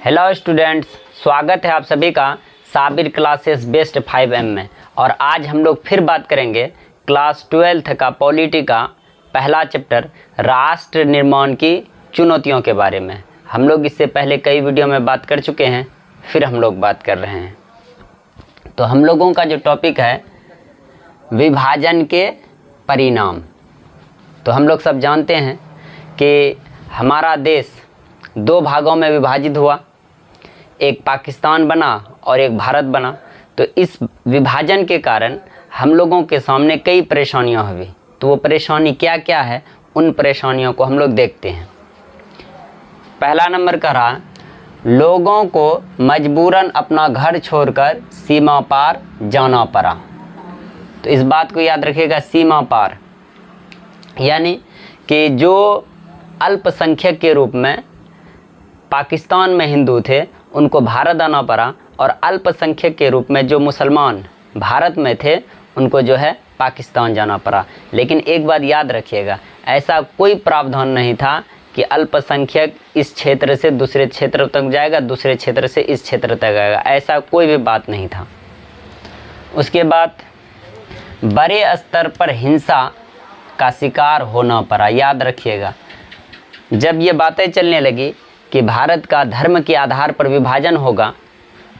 Hello students, स्वागत है आप सभी का साबिर क्लासेस बेस्ट 5M में। और आज हम लोग फिर बात करेंगे क्लास 12th का पॉलिटी का पहला चैप्टर राष्ट्र निर्माण की चुनौतियों के बारे में। हम लोग इससे पहले कई वीडियो में बात कर चुके हैं, फिर हम लोग बात कर रहे हैं। तो हम लोगों का जो टॉपिक है विभाजन के परिणाम। तो हम लोग सब जानते हैं कि हमारा देश दो भागों में विभाजित हुआ, एक पाकिस्तान बना और एक भारत बना। तो इस विभाजन के कारण हम लोगों के सामने कई परेशानियां हुई। तो वो परेशानी क्या क्या है, उन परेशानियों को हम लोग देखते हैं। पहला नंबर का रहा, लोगों को मजबूरन अपना घर छोड़कर सीमा पार जाना पड़ा। तो इस बात को याद रखिएगा, सीमा पार यानी कि जो अल्पसंख्यक के रूप में पाकिस्तान में हिंदू थे उनको भारत आना पड़ा, और अल्पसंख्यक के रूप में जो मुसलमान भारत में थे उनको जो है पाकिस्तान जाना पड़ा। लेकिन एक बात याद रखिएगा, ऐसा कोई प्रावधान नहीं था कि अल्पसंख्यक इस क्षेत्र से दूसरे क्षेत्र तक जाएगा, दूसरे क्षेत्र से इस क्षेत्र तक आएगा, ऐसा कोई भी बात नहीं था। उसके बाद बड़े स्तर पर हिंसा का शिकार होना पड़ा। याद रखिएगा, जब ये बातें चलने लगी कि भारत का धर्म के आधार पर विभाजन होगा,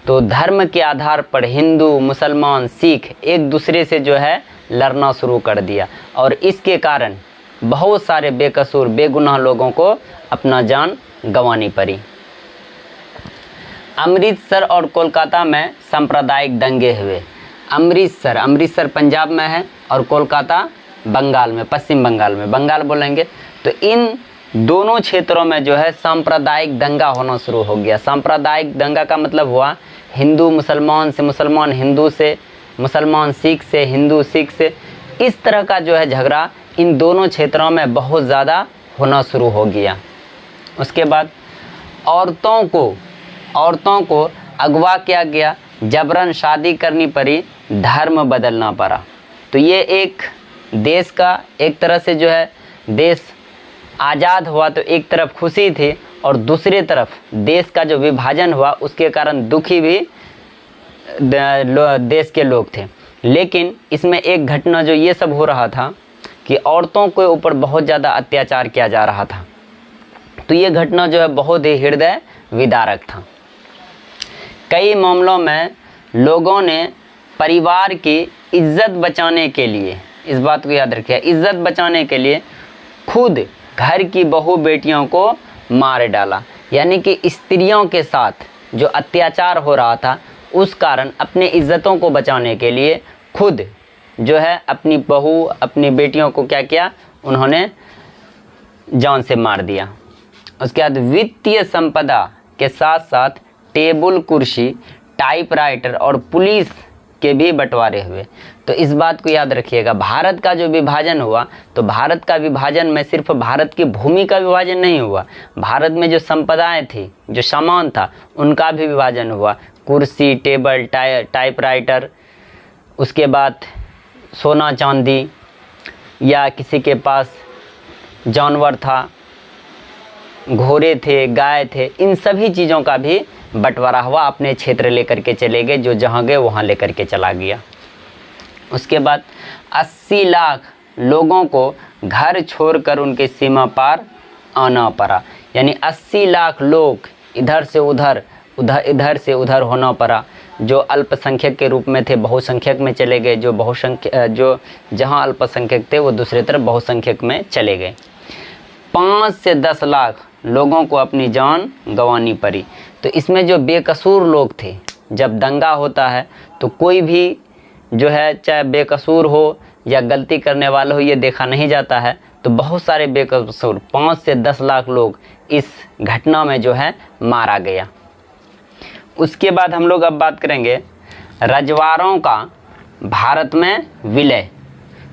तो धर्म के आधार पर हिंदू, मुसलमान, सिख एक दूसरे से जो है लड़ना शुरू कर दिया, और इसके कारण बहुत सारे बेकसूर बेगुनाह लोगों को अपना जान गंवानी पड़ी। अमृतसर और कोलकाता में सांप्रदायिक दंगे हुए। अमृतसर पंजाब में है और कोलकाता बंगाल में, पश्चिम बंगाल में, बंगाल बोलेंगे। तो इन दोनों क्षेत्रों में जो है सांप्रदायिक दंगा होना शुरू हो गया। सांप्रदायिक दंगा का मतलब हुआ हिंदू मुसलमान से, मुसलमान हिंदू से, मुसलमान सिख से, हिंदू सिख से। इस तरह का जो है झगड़ा इन दोनों क्षेत्रों में बहुत ज़्यादा होना शुरू हो गया। उसके बाद औरतों को अगवा किया गया, जबरन शादी करनी पड़ी, धर्म बदलना पड़ा। तो ये एक देश का एक तरह से जो है देश आज़ाद हुआ तो एक तरफ खुशी थी, और दूसरी तरफ देश का जो विभाजन हुआ उसके कारण दुखी भी देश के लोग थे। लेकिन इसमें एक घटना जो ये सब हो रहा था कि औरतों के ऊपर बहुत ज़्यादा अत्याचार किया जा रहा था। तो ये घटना जो है बहुत ही हृदय विदारक था। कई मामलों में लोगों ने परिवार की इज्जत बचाने के लिए, इस बात को याद रखिए, इज्जत बचाने के लिए खुद घर की बहू बेटियों को मार डाला। यानी कि स्त्रियों के साथ जो अत्याचार हो रहा था उस कारण अपने इज्जतों को बचाने के लिए खुद जो है अपनी बहू, अपनी बेटियों को क्या किया, उन्होंने जान से मार दिया। उसके बाद वित्तीय संपदा के साथ साथ टेबल कुर्सी, टाइपराइटर और पुलिस के भी बंटवारे हुए। तो इस बात को याद रखिएगा, भारत का जो विभाजन हुआ तो भारत का विभाजन में सिर्फ भारत की भूमि का विभाजन नहीं हुआ, भारत में जो संपदाएं थी, जो सामान था, उनका भी विभाजन हुआ। कुर्सी, टेबल, टाइपराइटर, उसके बाद सोना चांदी, या किसी के पास जानवर था, घोड़े थे, गाय थे, इन सभी चीज़ों का भी बंटवारा हुआ। अपने क्षेत्र लेकर के चले गए, जो जहाँ गए वहाँ लेकर के चला गया। उसके बाद 80 लाख लोगों को घर छोड़कर उनके सीमा पार आना पड़ा। यानी 80 लाख लोग इधर से उधर होना पड़ा। जो अल्पसंख्यक के रूप में थे बहुसंख्यक में चले गए, जो जहाँ अल्पसंख्यक थे वो दूसरी तरफ बहुसंख्यक में चले गए। 5 से 10 लाख लोगों को अपनी जान गंवानी पड़ी। तो इसमें जो बेकसूर लोग थे, जब दंगा होता है तो कोई भी जो है चाहे बेकसूर हो या गलती करने वाला हो ये देखा नहीं जाता है। तो बहुत सारे बेकसूर 5 से 10 लाख लोग इस घटना में जो है मारा गया। उसके बाद हम लोग अब बात करेंगे रजवाड़ों का भारत में विलय।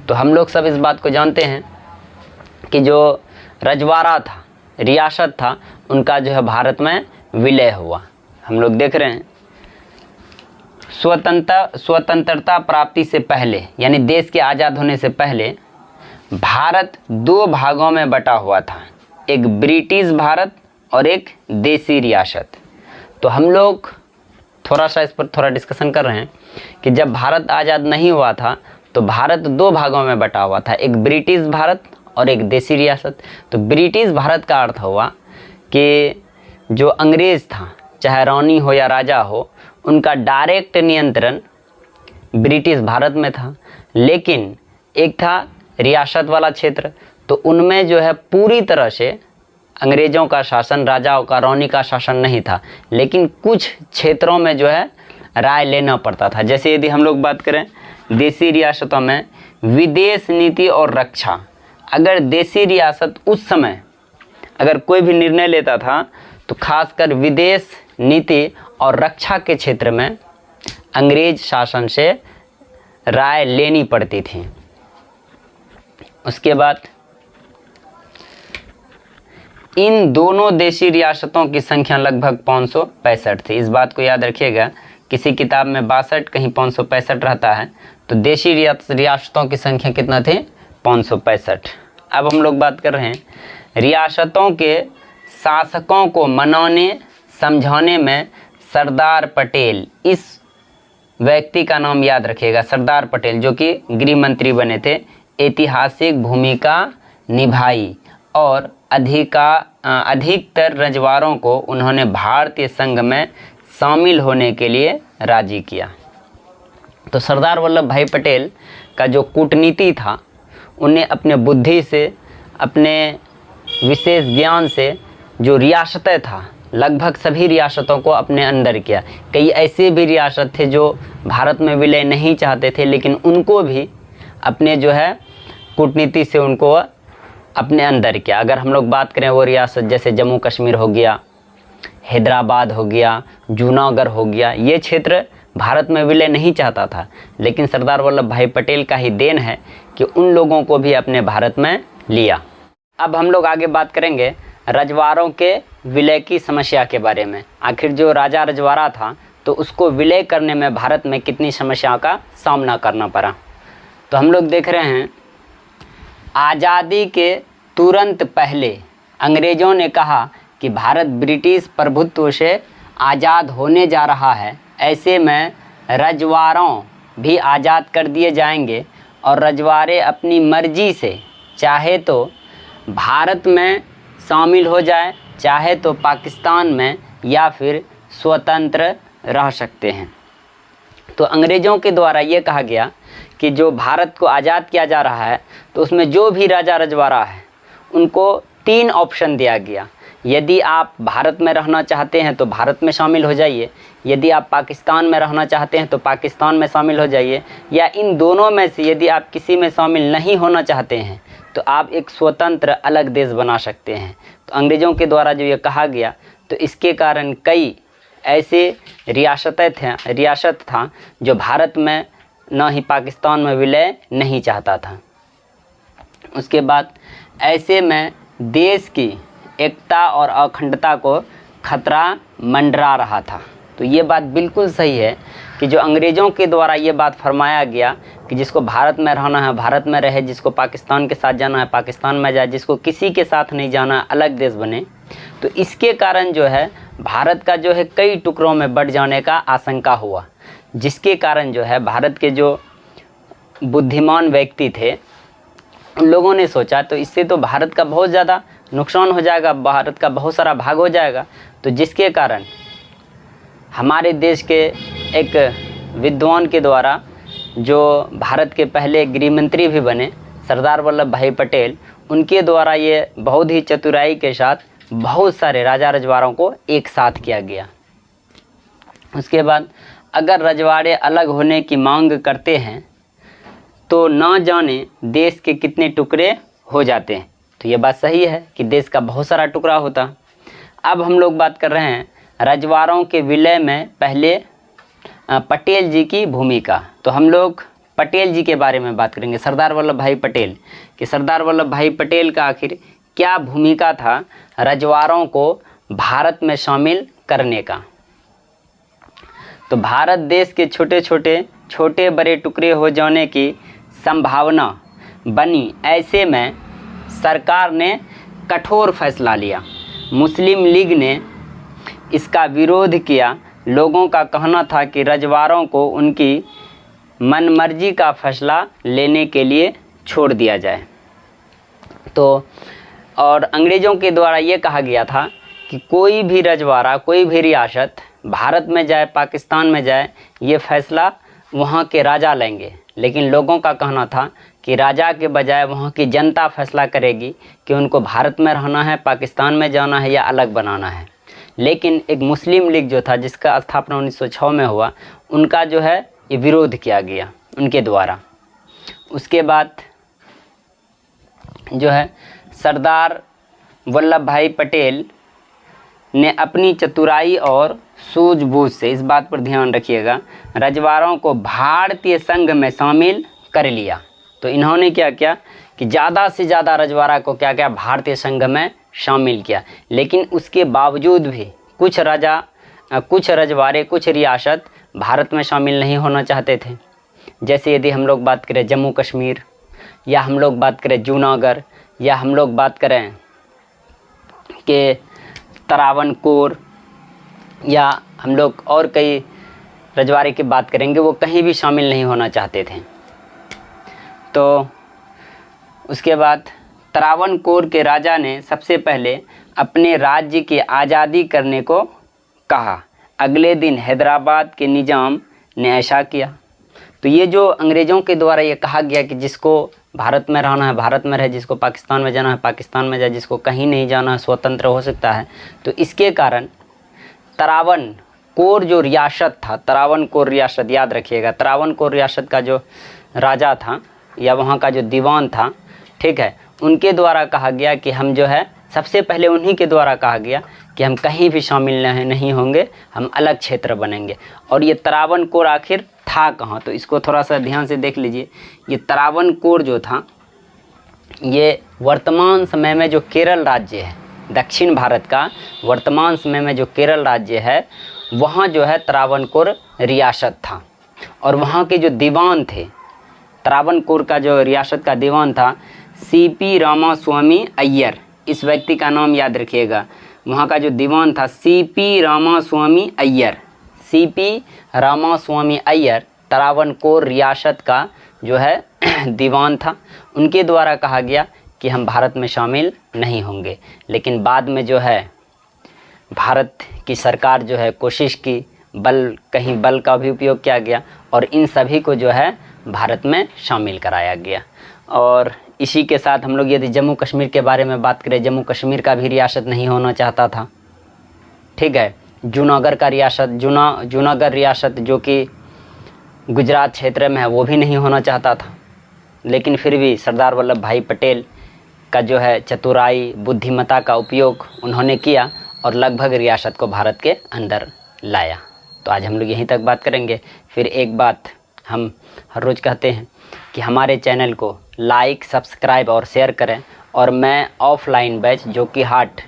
तो हम लोग सब इस बात को जानते हैं कि जो रजवाड़ा था, रियासत था, उनका जो है भारत में विलय हुआ। हम लोग देख रहे हैं स्वतंत्रता प्राप्ति से पहले, यानी देश के आज़ाद होने से पहले भारत 2 भागों में बटा हुआ था। एक ब्रिटिश भारत और एक देसी रियासत। तो हम लोग थोड़ा सा इस पर थोड़ा डिस्कशन कर रहे हैं कि जब भारत आज़ाद नहीं हुआ था तो भारत दो भागों में बटा हुआ था, एक ब्रिटिश भारत और एक देसी रियासत। तो ब्रिटिश भारत का अर्थ हुआ कि जो अंग्रेज़ था, चाहे रानी हो या राजा हो, उनका डायरेक्ट नियंत्रण ब्रिटिश भारत में था। लेकिन एक था रियासत वाला क्षेत्र, तो उनमें जो है पूरी तरह से अंग्रेज़ों का शासन, राजाओं का, रानी का शासन नहीं था, लेकिन कुछ क्षेत्रों में जो है राय लेना पड़ता था। जैसे यदि हम लोग बात करें देसी रियासतों में विदेश नीति और रक्षा, अगर देसी रियासत उस समय अगर कोई भी निर्णय लेता था तो खासकर विदेश नीति और रक्षा के क्षेत्र में अंग्रेज शासन से राय लेनी पड़ती थी। उसके बाद इन दोनों देशी रियासतों की संख्या लगभग 565 थी। इस बात को याद रखिएगा, किसी किताब में 62 कहीं 565 रहता है, तो देशी रियासतों की संख्या कितना थी? 565। अब हम लोग बात कर रहे हैं रियासतों के शासकों को मनाने समझाने में सरदार पटेल, इस व्यक्ति का नाम याद रखिएगा, सरदार पटेल, जो कि गृह मंत्री बने थे, ऐतिहासिक भूमिका निभाई और अधिकतर रजवाड़ों को उन्होंने भारतीय संघ में शामिल होने के लिए राजी किया। तो सरदार वल्लभ भाई पटेल का जो कूटनीति था, उन्हें अपने बुद्धि से, अपने विशेष ज्ञान से जो रियासतें था, लगभग सभी रियासतों को अपने अंदर किया। कई ऐसे भी रियासत थे जो भारत में विलय नहीं चाहते थे, लेकिन उनको भी अपने जो है कूटनीति से उनको अपने अंदर किया। अगर हम लोग बात करें वो रियासत जैसे जम्मू कश्मीर हो गया, हैदराबाद हो गया, जूनागढ़ हो गया, ये क्षेत्र भारत में विलय नहीं चाहता था, लेकिन सरदार वल्लभ भाई पटेल का ही देन है कि उन लोगों को भी अपने भारत में लिया। अब हम लोग आगे बात करेंगे रजवाड़ों के विलय की समस्या के बारे में। आखिर जो राजा रजवाड़ा था तो उसको विलय करने में भारत में कितनी समस्याओं का सामना करना पड़ा। तो हम लोग देख रहे हैं आज़ादी के तुरंत पहले अंग्रेज़ों ने कहा कि भारत ब्रिटिश प्रभुत्व से आज़ाद होने जा रहा है, ऐसे में रजवाड़ों भी आज़ाद कर दिए जाएंगे और रजवाड़े अपनी मर्जी से चाहे तो भारत में शामिल हो जाए, चाहे तो पाकिस्तान में, या फिर स्वतंत्र रह सकते हैं। तो अंग्रेज़ों के द्वारा ये कहा गया कि जो भारत को आज़ाद किया जा रहा है तो उसमें जो भी राजा रजवाड़ा है उनको 3 ऑप्शन दिया गया। यदि आप भारत में रहना चाहते हैं तो भारत में शामिल हो जाइए, यदि आप पाकिस्तान में रहना चाहते हैं तो पाकिस्तान में शामिल हो जाइए, या इन दोनों में से यदि आप किसी में शामिल नहीं होना चाहते हैं तो आप एक स्वतंत्र अलग देश बना सकते हैं। तो अंग्रेज़ों के द्वारा जो ये कहा गया, तो इसके कारण कई ऐसे रियासत था जो भारत में न ही पाकिस्तान में विलय नहीं चाहता था। उसके बाद ऐसे में देश की एकता और अखंडता को खतरा मंडरा रहा था। तो ये बात बिल्कुल सही है कि जो अंग्रेज़ों के द्वारा ये बात फरमाया गया कि जिसको भारत में रहना है भारत में रहे, जिसको पाकिस्तान के साथ जाना है पाकिस्तान में जाए, जिसको किसी के साथ नहीं जाना अलग देश बने। तो इसके कारण जो है भारत का जो है कई टुकड़ों में बंट जाने का आशंका हुआ, जिसके कारण जो है भारत के जो बुद्धिमान व्यक्ति थे उन लोगों ने सोचा तो इससे तो भारत का बहुत ज़्यादा नुकसान हो जाएगा, भारत का बहुत सारा भाग हो जाएगा। तो जिसके कारण हमारे देश के एक विद्वान के द्वारा जो भारत के पहले गृह मंत्री भी बने सरदार वल्लभ भाई पटेल, उनके द्वारा ये बहुत ही चतुराई के साथ बहुत सारे राजा रजवाड़ों को एक साथ किया गया। उसके बाद अगर रजवाड़े अलग होने की मांग करते हैं तो ना जाने देश के कितने टुकड़े हो जाते हैं। तो ये बात सही है कि देश का बहुत सारा टुकड़ा होता। अब हम लोग बात कर रहे हैं रजवाड़ों के विलय में पहले पटेल जी की भूमिका। तो हम लोग पटेल जी के बारे में बात करेंगे, सरदार वल्लभ भाई पटेल, कि सरदार वल्लभ भाई पटेल का आखिर क्या भूमिका था रजवाड़ों को भारत में शामिल करने का। तो भारत देश के छोटे बड़े टुकड़े हो जाने की संभावना बनी, ऐसे में सरकार ने कठोर फैसला लिया। मुस्लिम लीग ने इसका विरोध किया। लोगों का कहना था कि रजवाड़ों को उनकी मनमर्जी का फैसला लेने के लिए छोड़ दिया जाए। तो और अंग्रेज़ों के द्वारा ये कहा गया था कि कोई भी रजवाड़ा, कोई भी रियासत भारत में जाए, पाकिस्तान में जाए, ये फैसला वहाँ के राजा लेंगे। लेकिन लोगों का कहना था कि राजा के बजाय वहाँ की जनता फैसला करेगी कि उनको भारत में रहना है, पाकिस्तान में जाना है या अलग बनाना है। लेकिन एक मुस्लिम लीग जो था, जिसका स्थापना 1906 में हुआ, उनका जो है ये विरोध किया गया उनके द्वारा। उसके बाद जो है सरदार वल्लभ भाई पटेल ने अपनी चतुराई और सूझबूझ से, इस बात पर ध्यान रखिएगा, रजवाड़ों को भारतीय संघ में शामिल कर लिया। तो इन्होंने क्या किया कि ज़्यादा से ज़्यादा रजवाड़ा को क्या किया, भारतीय संघ में शामिल किया। लेकिन उसके बावजूद भी कुछ रजवाड़े, कुछ रियासत भारत में शामिल नहीं होना चाहते थे। जैसे यदि हम लोग बात करें जम्मू कश्मीर, या हम लोग बात करें जूनागढ़, या हम लोग बात करें कि तरावनकोर, या हम लोग और कई रजवाड़े की बात करेंगे, वो कहीं भी शामिल नहीं होना चाहते थे। तो उसके बाद तरावनकोर के राजा ने सबसे पहले अपने राज्य की आज़ादी करने को कहा। अगले दिन हैदराबाद के निज़ाम ने ऐसा किया। तो ये जो अंग्रेज़ों के द्वारा ये कहा गया कि जिसको भारत में रहना है भारत में रहे, जिसको पाकिस्तान में जाना है पाकिस्तान में जाए, जिसको कहीं नहीं जाना है स्वतंत्र हो सकता है, तो इसके कारण तरावनकोर जो रियासत था, तरावनकोर रियासत याद रखिएगा, तरावनकोर रियासत का जो राजा था या वहाँ का जो दीवान था, ठीक है, उनके द्वारा कहा गया कि हम जो है, सबसे पहले उन्हीं के द्वारा कहा गया कि हम कहीं भी शामिल नहीं होंगे, हम अलग क्षेत्र बनेंगे। और ये तरावनकोर आखिर था कहाँ, तो इसको थोड़ा सा ध्यान से देख लीजिए। ये तरावनकोर जो था, ये वर्तमान समय में जो केरल राज्य है, दक्षिण भारत का वर्तमान समय में जो केरल राज्य है, वहाँ जो है तरावनकोर रियासत था। और वहाँ के जो दीवान थे, तरावनकोर का जो रियासत का दीवान था सीपी रामास्वामी अय्यर, इस व्यक्ति का नाम याद रखिएगा। वहाँ का जो दीवान था सीपी रामास्वामी अय्यर, सीपी रामास्वामी अय्यर तरावनकोर रियासत का जो है दीवान था। उनके द्वारा कहा गया कि हम भारत में शामिल नहीं होंगे। लेकिन बाद में जो है भारत की सरकार जो है कोशिश की, कहीं बल का भी उपयोग किया गया और इन सभी को जो है भारत में शामिल कराया गया। और इसी के साथ हम लोग यदि जम्मू कश्मीर के बारे में बात करें, जम्मू कश्मीर का भी रियासत नहीं होना चाहता था, ठीक है। जूनागढ़ का रियासत, जूनागढ़ रियासत जो कि गुजरात क्षेत्र में है, वो भी नहीं होना चाहता था। लेकिन फिर भी सरदार वल्लभ भाई पटेल का जो है चतुराई, बुद्धिमत्ता का उपयोग उन्होंने किया और लगभग रियासत को भारत के अंदर लाया। तो आज हम लोग यहीं तक बात करेंगे। फिर एक बात हम हर रोज़ कहते हैं कि हमारे चैनल को लाइक, सब्सक्राइब और शेयर करें। और मैं ऑफलाइन बैच जो कि हाट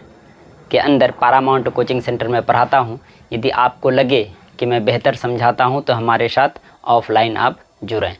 के अंदर पारामाउंट कोचिंग सेंटर में पढ़ाता हूँ, यदि आपको लगे कि मैं बेहतर समझाता हूँ तो हमारे साथ ऑफलाइन आप जुड़ें।